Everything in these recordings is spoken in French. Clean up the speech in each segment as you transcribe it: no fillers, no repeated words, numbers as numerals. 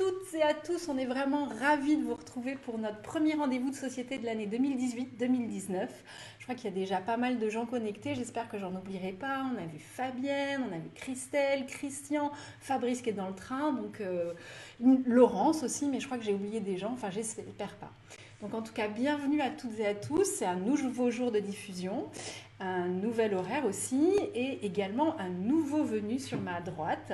toutes et à tous, on est vraiment ravis de vous retrouver pour notre premier rendez-vous de société de l'année 2018-2019. Je crois qu'il y a déjà pas mal de gens connectés, j'espère que j'en oublierai pas. On a vu Fabienne, on a vu Christelle, Christian, Fabrice qui est dans le train, donc Laurence aussi, mais je crois que j'ai oublié des gens, enfin j'espère pas. Donc en tout cas, bienvenue à toutes et à tous, c'est un nouveau jour de diffusion, un nouvel horaire aussi, et également un nouveau venu sur ma droite.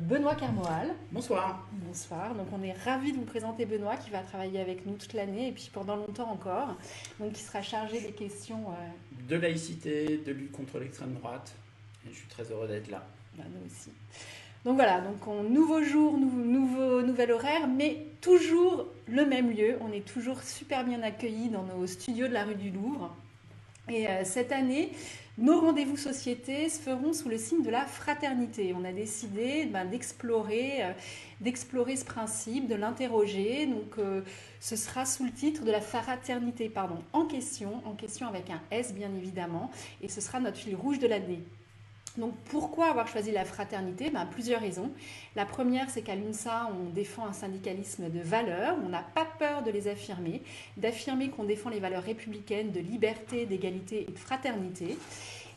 Benoît Carmoal. Bonsoir. Bonsoir. Donc on est ravis de vous présenter Benoît qui va travailler avec nous toute l'année et puis pendant longtemps encore. Donc qui sera chargé des questions de laïcité, de lutte contre l'extrême droite. Et je suis très heureux d'être là. Nous aussi. Donc voilà, donc nouveau jour, nouvel horaire, mais toujours le même lieu. On est toujours super bien accueillis dans nos studios de la rue du Louvre. Et cette année, nos rendez-vous société se feront sous le signe de la fraternité. On a décidé d'explorer ce principe, de l'interroger. Donc, ce sera sous le titre de la fraternité, en question avec un S bien évidemment. Et ce sera notre fil rouge de l'année. Donc pourquoi avoir choisi la fraternité ? Plusieurs raisons. La première, c'est qu'à l'UNSA, on défend un syndicalisme de valeurs, on n'a pas peur de les affirmer, d'affirmer qu'on défend les valeurs républicaines de liberté, d'égalité et de fraternité.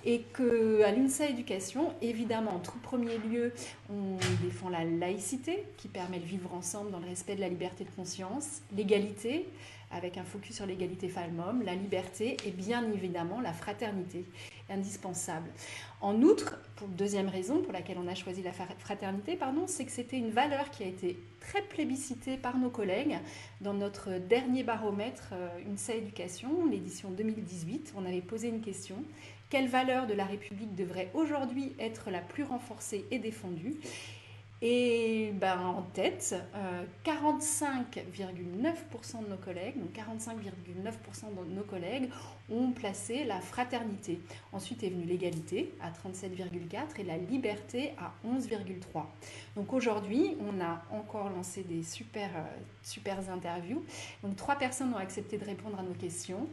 Et qu'à l'UNSA Éducation, évidemment, en tout premier lieu, on défend la laïcité, qui permet de vivre ensemble dans le respect de la liberté de conscience, l'égalité, avec un focus sur l'égalité femmes-hommes, la liberté et bien évidemment la fraternité, indispensable. En outre, pour deuxième raison pour laquelle on a choisi la fraternité, c'est que c'était une valeur qui a été très plébiscitée par nos collègues. Dans notre dernier baromètre UNSA Éducation, l'édition 2018, on avait posé une question. Quelle valeur de la République devrait aujourd'hui être la plus renforcée et défendue ? Et en tête, 45,9% de nos collègues, donc 45,9% de nos collègues ont placé la fraternité. Ensuite est venue l'égalité à 37,4% et la liberté à 11,3%. Donc aujourd'hui, on a encore lancé des super interviews. Donc 3 personnes ont accepté de répondre à nos questions.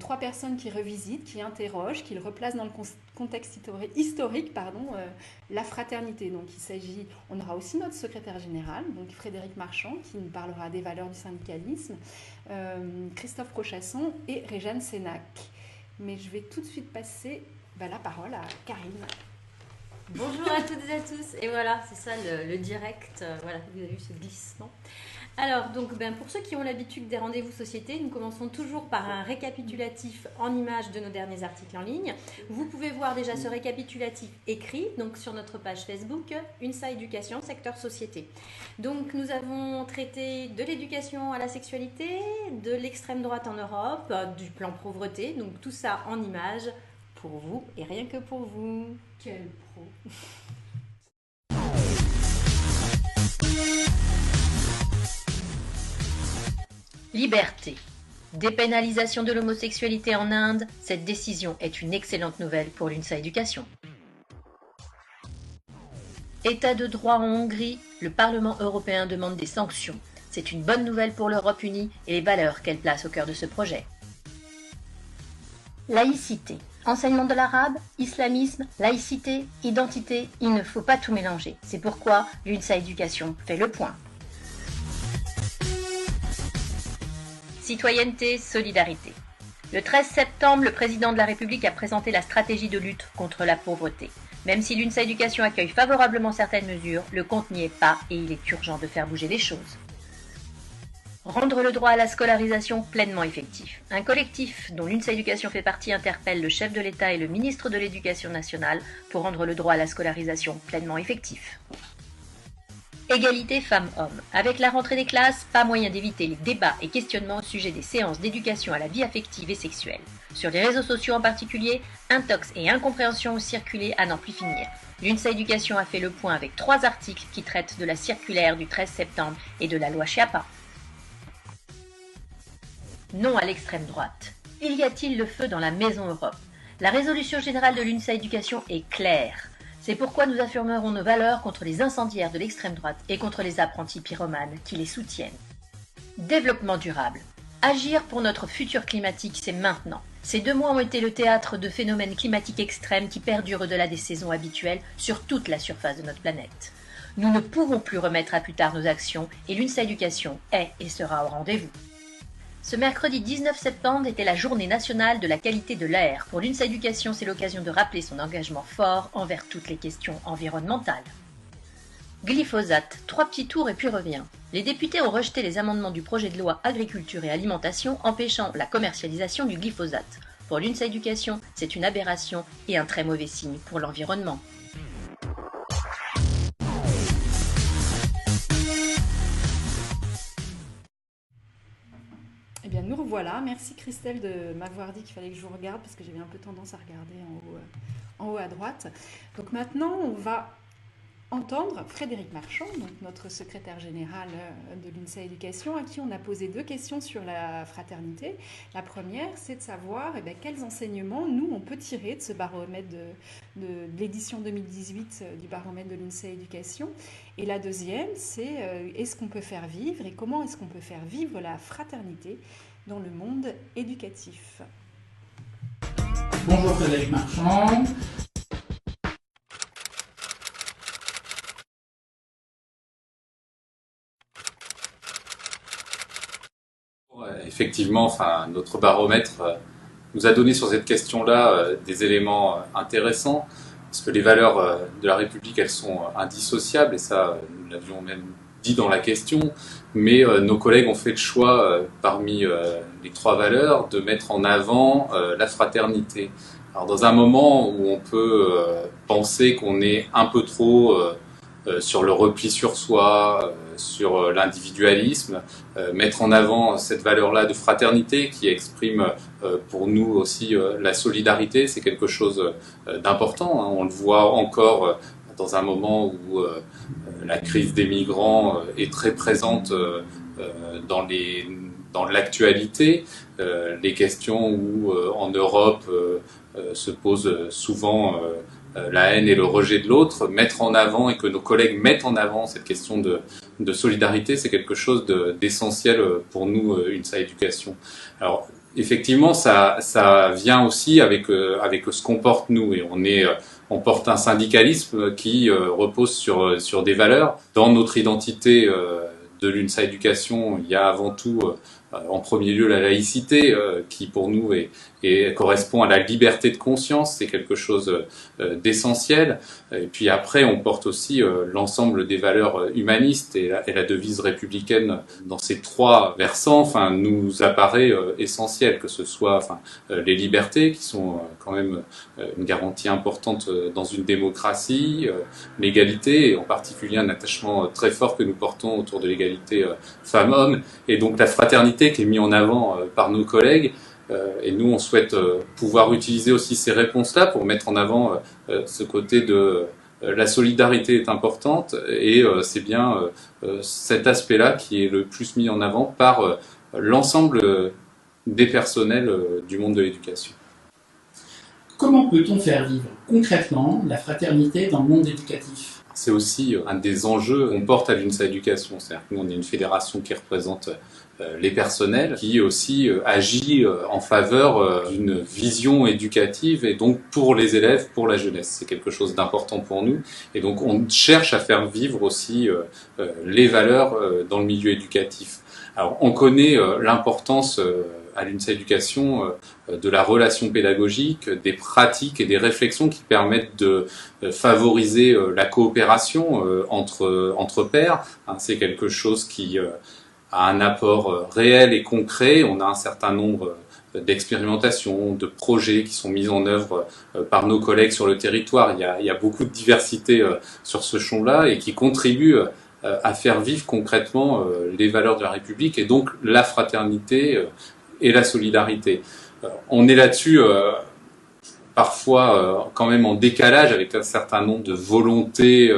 3 personnes qui revisitent, qui interrogent, qui le replacent dans le contexte historique, la fraternité. Donc il s'agit, on aura aussi notre secrétaire général, donc Frédéric Marchand, qui nous parlera des valeurs du syndicalisme, Christophe Rochasson et Réjeanne Sénac. Mais je vais tout de suite passer la parole à Karine. Bonjour à toutes et à tous. Et voilà, c'est ça le direct. Voilà, vous avez vu ce glissement. Alors, donc, pour ceux qui ont l'habitude des rendez-vous société, nous commençons toujours par un récapitulatif en images de nos derniers articles en ligne. Vous pouvez voir déjà ce récapitulatif écrit donc sur notre page Facebook, UNSA Éducation, secteur société. Donc, nous avons traité de l'éducation à la sexualité, de l'extrême droite en Europe, du plan pauvreté, donc tout ça en images pour vous et rien que pour vous. Quel pro! Liberté. Dépénalisation de l'homosexualité en Inde, cette décision est une excellente nouvelle pour l'UNSA Éducation. État de droit en Hongrie, le Parlement européen demande des sanctions. C'est une bonne nouvelle pour l'Europe unie et les valeurs qu'elle place au cœur de ce projet. Laïcité. Enseignement de l'arabe, islamisme, laïcité, identité, il ne faut pas tout mélanger. C'est pourquoi l'UNSA Éducation fait le point. Citoyenneté, solidarité. Le 13 septembre, le président de la République a présenté la stratégie de lutte contre la pauvreté. Même si l'UNSA Éducation accueille favorablement certaines mesures, le compte n'y est pas et il est urgent de faire bouger les choses. Rendre le droit à la scolarisation pleinement effectif. Un collectif dont l'UNSA Éducation fait partie interpelle le chef de l'État et le ministre de l'Éducation nationale pour rendre le droit à la scolarisation pleinement effectif. Égalité femmes-hommes. Avec la rentrée des classes, pas moyen d'éviter les débats et questionnements au sujet des séances d'éducation à la vie affective et sexuelle. Sur les réseaux sociaux en particulier, intox et incompréhension ont circulé à n'en plus finir. L'UNSA Éducation a fait le point avec 3 articles qui traitent de la circulaire du 13 septembre et de la loi Schiappa. Non à l'extrême droite. Il y a-t-il le feu dans la Maison Europe ? La résolution générale de l'UNSA Éducation est claire. C'est pourquoi nous affirmerons nos valeurs contre les incendiaires de l'extrême droite et contre les apprentis pyromanes qui les soutiennent. Développement durable. Agir pour notre futur climatique, c'est maintenant. Ces 2 mois ont été le théâtre de phénomènes climatiques extrêmes qui perdurent au-delà des saisons habituelles sur toute la surface de notre planète. Nous ne pouvons plus remettre à plus tard nos actions et l'UNSA Éducation est et sera au rendez-vous. Ce mercredi 19 septembre était la journée nationale de la qualité de l'air. Pour l'UNSA Éducation, c'est l'occasion de rappeler son engagement fort envers toutes les questions environnementales. Glyphosate, 3 petits tours et puis revient. Les députés ont rejeté les amendements du projet de loi Agriculture et Alimentation empêchant la commercialisation du glyphosate. Pour l'UNSA Éducation, c'est une aberration et un très mauvais signe pour l'environnement. Eh bien, nous revoilà. Merci Christelle de m'avoir dit qu'il fallait que je vous regarde parce que j'avais un peu tendance à regarder en haut à droite. Donc maintenant, on va entendre Frédéric Marchand, donc notre secrétaire général de l'UNSA Éducation, à qui on a posé 2 questions sur la fraternité. La première, c'est de savoir quels enseignements nous on peut tirer de ce baromètre de l'édition 2018 du baromètre de l'UNSA Éducation. Et la deuxième, c'est est-ce qu'on peut faire vivre et comment est-ce qu'on peut faire vivre la fraternité dans le monde éducatif. Bonjour Frédéric Marchand. Effectivement, notre baromètre nous a donné sur cette question-là des éléments intéressants, parce que les valeurs de la République, elles sont indissociables, et ça, nous l'avions même dit dans la question, mais nos collègues ont fait le choix, parmi les 3 valeurs, de mettre en avant la fraternité. Alors, dans un moment où on peut penser qu'on est un peu trop sur le repli sur soi, sur l'individualisme, mettre en avant cette valeur-là de fraternité qui exprime pour nous aussi la solidarité, c'est quelque chose d'important. Hein. On le voit encore dans un moment où la crise des migrants est très présente dans l'actualité, les questions où en Europe se posent souvent la haine et le rejet de l'autre, mettre en avant et que nos collègues mettent en avant cette question de solidarité, c'est quelque chose d'essentiel pour nous, UNSA Éducation. Alors, effectivement, ça vient aussi avec ce qu'on porte nous, et on porte un syndicalisme qui repose sur des valeurs. Dans notre identité de l'UNSA Éducation, il y a avant tout en premier lieu la laïcité qui pour nous correspond à la liberté de conscience, c'est quelque chose d'essentiel. Et puis après on porte aussi l'ensemble des valeurs humanistes, et la devise républicaine dans ces 3 versants nous apparaît essentiel, que ce soit les libertés qui sont quand même une garantie importante dans une démocratie, l'égalité, et en particulier un attachement très fort que nous portons autour de l'égalité femmes-hommes, et donc la fraternité qui est mise en avant par nos collègues. Et nous, on souhaite pouvoir utiliser aussi ces réponses-là pour mettre en avant ce côté de la solidarité est importante, et c'est bien cet aspect-là qui est le plus mis en avant par l'ensemble des personnels du monde de l'éducation. Comment peut-on faire vivre concrètement la fraternité dans le monde éducatif ? C'est aussi un des enjeux qu'on porte à l'UNSA Éducation. C'est-à-dire que nous, on est une fédération qui représente les personnels, qui aussi agit en faveur d'une vision éducative, et donc pour les élèves, pour la jeunesse. C'est quelque chose d'important pour nous, et donc on cherche à faire vivre aussi les valeurs dans le milieu éducatif. Alors on connaît l'importance à l'UNSA Éducation de la relation pédagogique, des pratiques et des réflexions qui permettent de favoriser la coopération entre pairs. C'est quelque chose qui a un apport réel et concret. On a un certain nombre d'expérimentations, de projets qui sont mis en œuvre par nos collègues sur le territoire. Il y a beaucoup de diversité sur ce champ-là, et qui contribuent à faire vivre concrètement les valeurs de la République, et donc la fraternité et la solidarité. On est là-dessus parfois quand même en décalage avec un certain nombre de volontés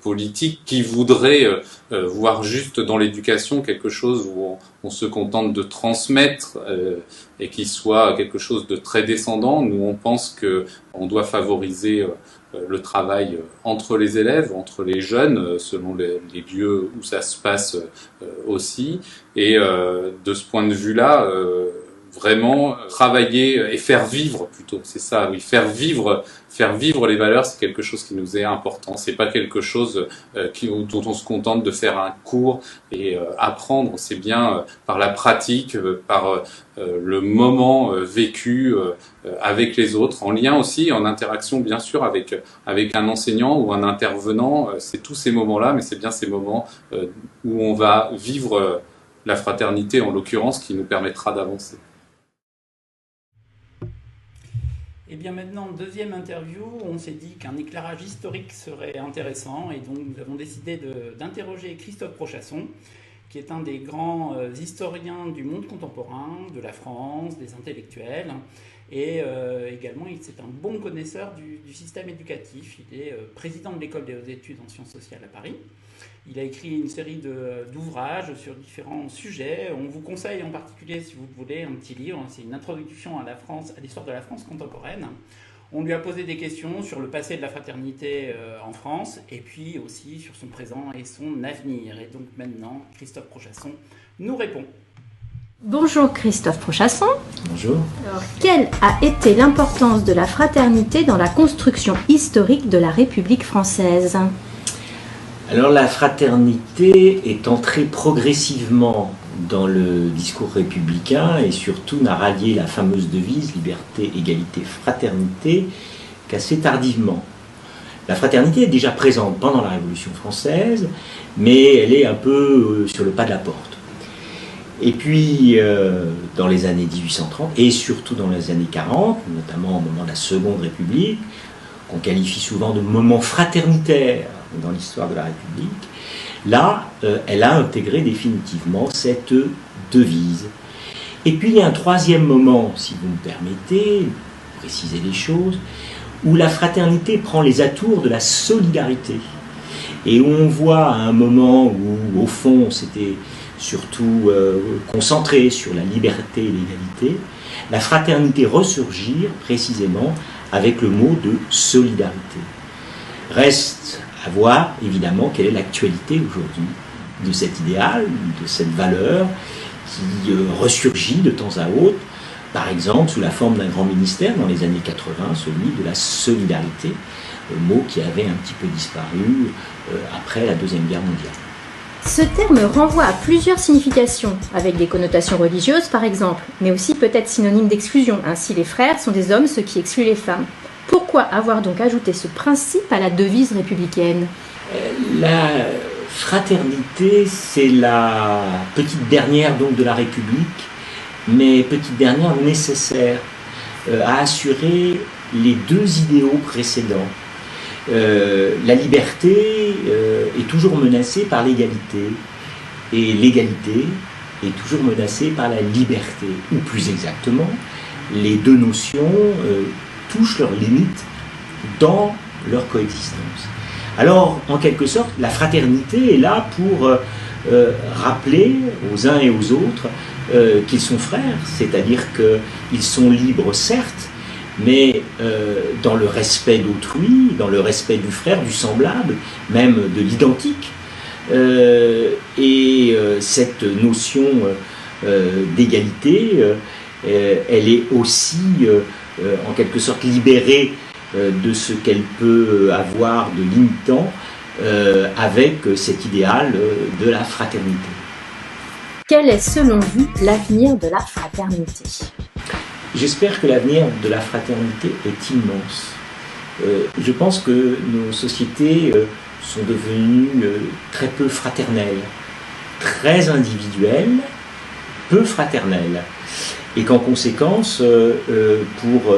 politiques qui voudraient voir juste dans l'éducation quelque chose où on se contente de transmettre et qui soit quelque chose de très descendant. Nous, on pense qu'on doit favoriser le travail entre les élèves, entre les jeunes, selon les lieux où ça se passe aussi. Et de ce point de vue-là, vraiment travailler et faire vivre plutôt, c'est ça, oui, faire vivre les valeurs, c'est quelque chose qui nous est important. C'est pas quelque chose dont on se contente de faire un cours et apprendre. C'est bien par la pratique, par le moment vécu avec les autres, en lien aussi, en interaction bien sûr avec un enseignant ou un intervenant. C'est tous ces moments-là, mais c'est bien ces moments où on va vivre la fraternité en l'occurrence qui nous permettra d'avancer. Et bien maintenant, deuxième interview, on s'est dit qu'un éclairage historique serait intéressant et donc nous avons décidé d'interroger Christophe Prochasson, qui est un des grands historiens du monde contemporain, de la France, des intellectuels, et également c'est un bon connaisseur du système éducatif. Il est président de l'école des hautes études en sciences sociales à Paris. Il a écrit une série d'ouvrages sur différents sujets. On vous conseille en particulier, si vous voulez, un petit livre. C'est une introduction à l'histoire de la France contemporaine. On lui a posé des questions sur le passé de la fraternité en France et puis aussi sur son présent et son avenir. Et donc maintenant, Christophe Prochasson nous répond. Bonjour Christophe Prochasson. Bonjour. Alors, quelle a été l'importance de la fraternité dans la construction historique de la République française ? Alors la fraternité est entrée progressivement dans le discours républicain et surtout n'a rallié la fameuse devise liberté, égalité, fraternité qu'assez tardivement. La fraternité est déjà présente pendant la Révolution française, mais elle est un peu sur le pas de la porte. Et puis dans les années 1830 et surtout dans les années 40, notamment au moment de la Seconde République, qu'on qualifie souvent de moment fraternitaire dans l'histoire de la République, là, elle a intégré définitivement cette devise. Et puis il y a un troisième moment, si vous me permettez, pour préciser les choses, où la fraternité prend les atours de la solidarité. Et où on voit à un moment où, au fond, c'était surtout concentré sur la liberté et l'égalité, la fraternité ressurgir précisément avec le mot de solidarité. Reste à voir, évidemment, quelle est l'actualité aujourd'hui de cet idéal, de cette valeur qui ressurgit de temps à autre, par exemple sous la forme d'un grand ministère dans les années 80, celui de la solidarité, mot qui avait un petit peu disparu après la Deuxième Guerre mondiale. Ce terme renvoie à plusieurs significations, avec des connotations religieuses par exemple, mais aussi peut-être synonyme d'exclusion. Ainsi, les frères sont des hommes, ce qui exclut les femmes. Pourquoi avoir donc ajouté ce principe à la devise républicaine ? La fraternité, c'est la petite dernière donc de la République, mais petite dernière nécessaire à assurer les deux idéaux précédents. La liberté est toujours menacée par l'égalité, et l'égalité est toujours menacée par la liberté, ou plus exactement, les deux notions touchent leurs limites dans leur coexistence. Alors, en quelque sorte, la fraternité est là pour rappeler aux uns et aux autres qu'ils sont frères, c'est-à-dire qu'ils sont libres, certes, mais dans le respect d'autrui, dans le respect du frère, du semblable, même de l'identique. Cette notion d'égalité, elle est aussi en quelque sorte libérée de ce qu'elle peut avoir de limitant avec cet idéal de la fraternité. Quel est selon vous l'avenir de la fraternité ? J'espère que l'avenir de la fraternité est immense. Je pense que nos sociétés sont devenues très peu fraternelles, très individuelles, peu fraternelles. Et qu'en conséquence, pour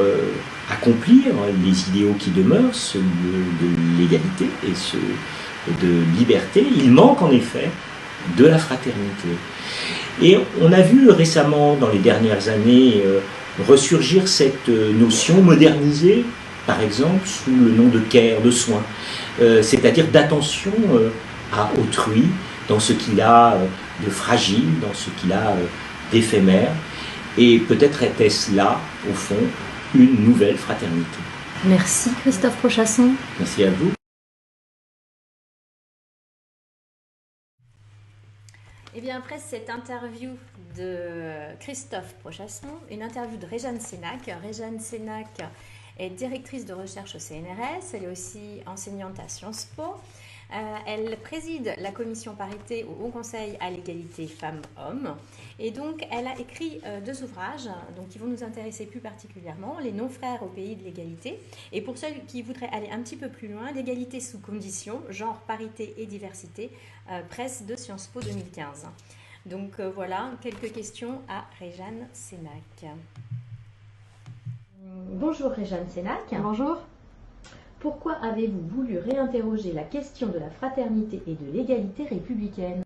accomplir les idéaux qui demeurent, ceux de l'égalité et ceux de liberté, il manque en effet de la fraternité. Et on a vu récemment, dans les dernières années, ressurgir cette notion modernisée, par exemple, sous le nom de care, de soin, c'est-à-dire d'attention à autrui, dans ce qu'il a de fragile, dans ce qu'il a d'éphémère, et peut-être était-ce là, au fond, une nouvelle fraternité. Merci Christophe Prochasson. Merci à vous. Et bien après cette interview de Christophe Prochasson, une interview de Réjeanne Sénac. Réjeanne Sénac est directrice de recherche au CNRS, elle est aussi enseignante à Sciences Po. Elle préside la commission parité au Haut Conseil à l'égalité femmes-hommes. Et donc, elle a écrit 2 ouvrages donc, qui vont nous intéresser plus particulièrement, Les non-frères au pays de l'égalité. Et pour ceux qui voudraient aller un petit peu plus loin, L'égalité sous conditions, genre, parité et diversité, presse de Sciences Po 2015. Donc voilà, quelques questions à Réjeanne Sénac. Bonjour Réjeanne Sénac. Bonjour. Pourquoi avez-vous voulu réinterroger la question de la fraternité et de l'égalité républicaine?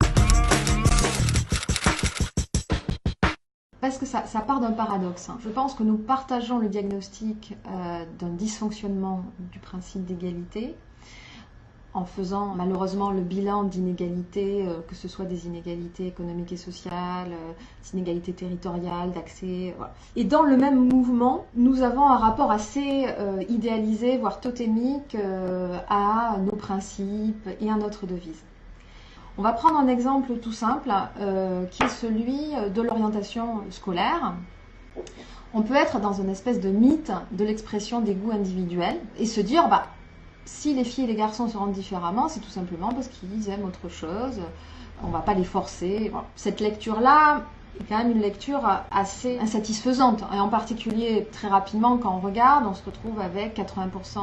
Parce que ça part d'un paradoxe. Je pense que nous partageons le diagnostic d'un dysfonctionnement du principe d'égalité, en faisant malheureusement le bilan d'inégalités, que ce soit des inégalités économiques et sociales, des inégalités territoriales, d'accès. Voilà. Et dans le même mouvement, nous avons un rapport assez idéalisé, voire totémique, à nos principes et à notre devise. On va prendre un exemple tout simple, qui est celui de l'orientation scolaire. On peut être dans une espèce de mythe de l'expression des goûts individuels et se dire, si les filles et les garçons se rendent différemment, c'est tout simplement parce qu'ils aiment autre chose, on ne va pas les forcer. Voilà. Cette lecture-là est quand même une lecture assez insatisfaisante, et en particulier très rapidement quand on regarde, on se retrouve avec 80%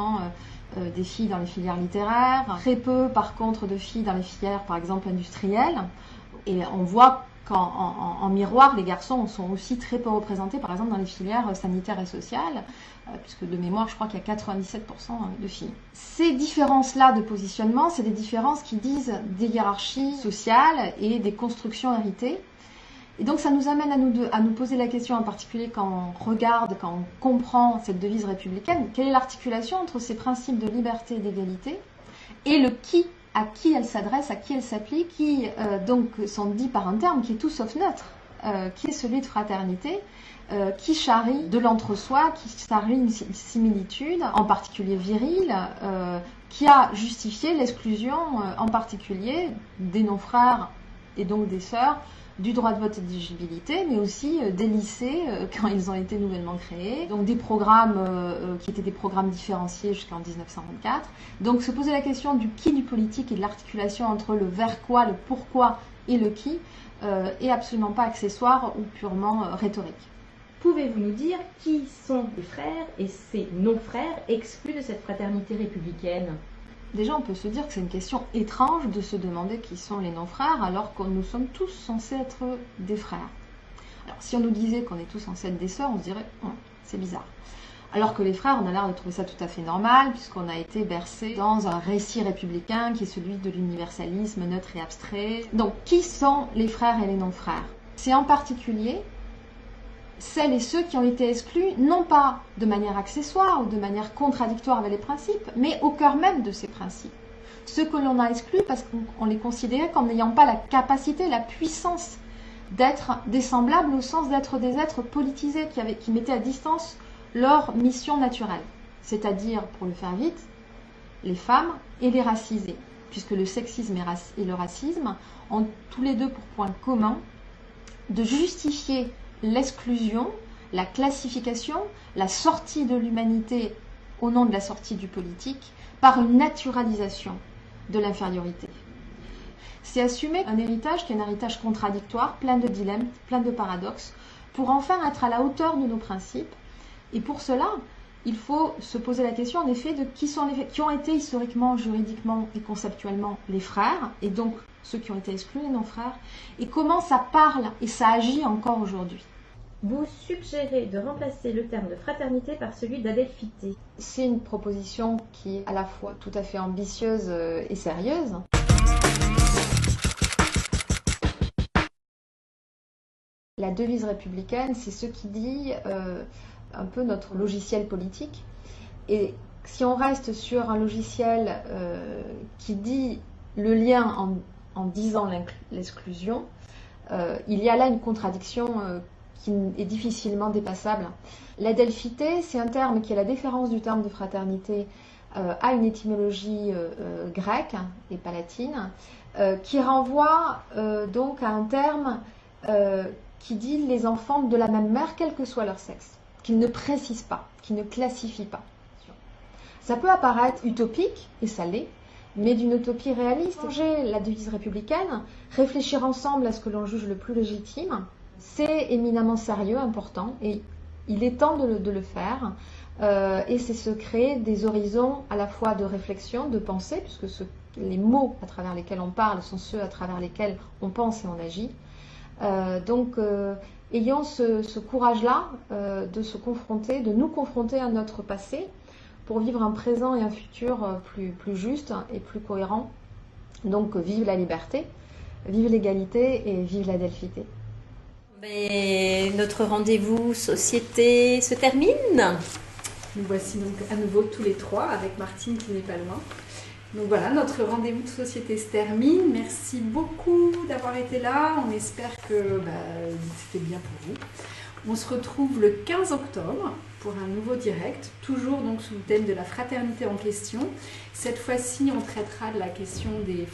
des filles dans les filières littéraires, très peu par contre de filles dans les filières par exemple industrielles, et on voit qu'en miroir les garçons sont aussi très peu représentés par exemple dans les filières sanitaires et sociales, puisque de mémoire je crois qu'il y a 97% de filles. Ces différences-là de positionnement, c'est des différences qui disent des hiérarchies sociales et des constructions héritées. Et donc ça nous amène à nous poser la question, en particulier quand on regarde, quand on comprend cette devise républicaine, quelle est l'articulation entre ces principes de liberté et d'égalité et le qui, à qui elle s'adresse, à qui elle s'applique, qui donc sont dits par un terme qui est tout sauf neutre, qui est celui de fraternité, qui charrie de l'entre-soi, qui charrie une similitude, en particulier virile, qui a justifié l'exclusion, en particulier des non-frères et donc des sœurs, du droit de vote et d'éligibilité, mais aussi des lycées quand ils ont été nouvellement créés, donc des programmes qui étaient des programmes différenciés jusqu'en 1924. Donc se poser la question du qui du politique et de l'articulation entre le vers quoi, le pourquoi et le qui est absolument pas accessoire ou purement rhétorique. Pouvez-vous nous dire qui sont les frères et ces non-frères exclus de cette fraternité républicaine? Déjà, on peut se dire que c'est une question étrange de se demander qui sont les non-frères alors que nous sommes tous censés être des frères. Alors, si on nous disait qu'on est tous censés être des sœurs, on se dirait c'est bizarre. Alors que les frères, on a l'air de trouver ça tout à fait normal puisqu'on a été bercé dans un récit républicain qui est celui de l'universalisme neutre et abstrait. Donc, qui sont les frères et les non-frères? C'est en particulier celles et ceux qui ont été exclus, non pas de manière accessoire ou de manière contradictoire avec les principes, mais au cœur même de ces principes. Ceux que l'on a exclus parce qu'on les considérait comme n'ayant pas la capacité, la puissance d'être des semblables au sens d'être des êtres politisés qui mettaient à distance leur mission naturelle. C'est-à-dire, pour le faire vite, les femmes et les racisés, puisque le sexisme et le racisme ont tous les deux pour point commun de justifier l'exclusion, la classification, la sortie de l'humanité au nom de la sortie du politique par une naturalisation de l'infériorité. C'est assumer un héritage qui est un héritage contradictoire, plein de dilemmes, plein de paradoxes, pour enfin être à la hauteur de nos principes. Et pour cela, il faut se poser la question en effet de qui ont été historiquement, juridiquement et conceptuellement les frères, et donc ceux qui ont été exclus, les non-frères, et comment ça parle et ça agit encore aujourd'hui. Vous suggérez de remplacer le terme de fraternité par celui d'adelphité. C'est une proposition qui est à la fois tout à fait ambitieuse et sérieuse. La devise républicaine, c'est ce qui dit un peu notre logiciel politique. Et si on reste sur un logiciel qui dit le lien en disant l'exclusion, il y a là une contradiction qui est difficilement dépassable. L'adelphité, c'est un terme qui est la déférence du terme de fraternité à une étymologie grecque et pas latine, qui renvoie donc à un terme qui dit les enfants de la même mère, quel que soit leur sexe, qui ne précise pas, qui ne classifie pas. Ça peut apparaître utopique, et ça l'est, mais d'une utopie réaliste. Changer la devise républicaine, réfléchir ensemble à ce que l'on juge le plus légitime, c'est éminemment sérieux, important, et il est temps de le faire. Et c'est se créer des horizons à la fois de réflexion, de pensée, puisque les mots à travers lesquels on parle sont ceux à travers lesquels on pense et on agit. Donc, ayons ce courage-là de se confronter, de nous confronter à notre passé pour vivre un présent et un futur plus juste et plus cohérent. Donc, vive la liberté, vive l'égalité et vive la Delphité. Notre rendez-vous société se termine. Nous voici donc à nouveau tous les trois avec Martine qui n'est pas loin. Donc voilà, notre rendez-vous de société se termine. Merci beaucoup d'avoir été là. On espère que c'était bien pour vous. On se retrouve le 15 octobre pour un nouveau direct, toujours donc sous le thème de la fraternité en question. Cette fois-ci, on traitera de la question des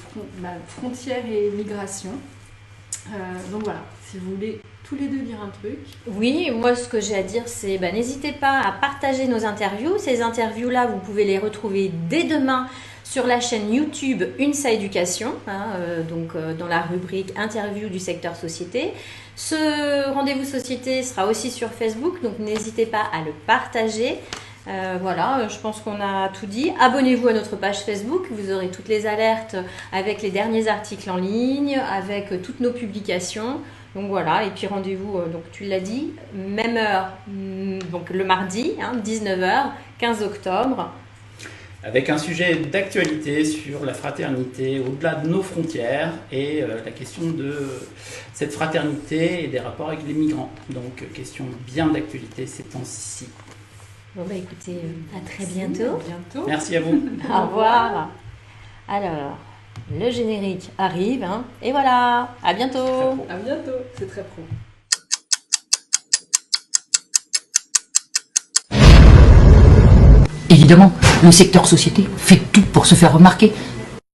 frontières et migration. Donc voilà, si vous voulez tous les deux dire un truc. Oui, moi ce que j'ai à dire c'est n'hésitez pas à partager nos interviews. Ces interviews-là, vous pouvez les retrouver dès demain sur la chaîne YouTube UNSA Éducation, dans la rubrique interview du secteur société. Ce rendez-vous société sera aussi sur Facebook, donc n'hésitez pas à le partager. Voilà, je pense qu'on a tout dit. Abonnez-vous à notre page Facebook, vous aurez toutes les alertes avec les derniers articles en ligne, avec toutes nos publications. Donc voilà, et puis rendez-vous, donc tu l'as dit, même heure, donc le mardi, 19h, 15 octobre. Avec un sujet d'actualité sur la fraternité au-delà de nos frontières et la question de cette fraternité et des rapports avec les migrants. Donc question bien d'actualité ces temps-ci. Bon écoutez, à très bientôt. Merci à vous. Au revoir. Alors, le générique arrive, et voilà, à bientôt. À bientôt, c'est très pro. Évidemment, le secteur société fait tout pour se faire remarquer.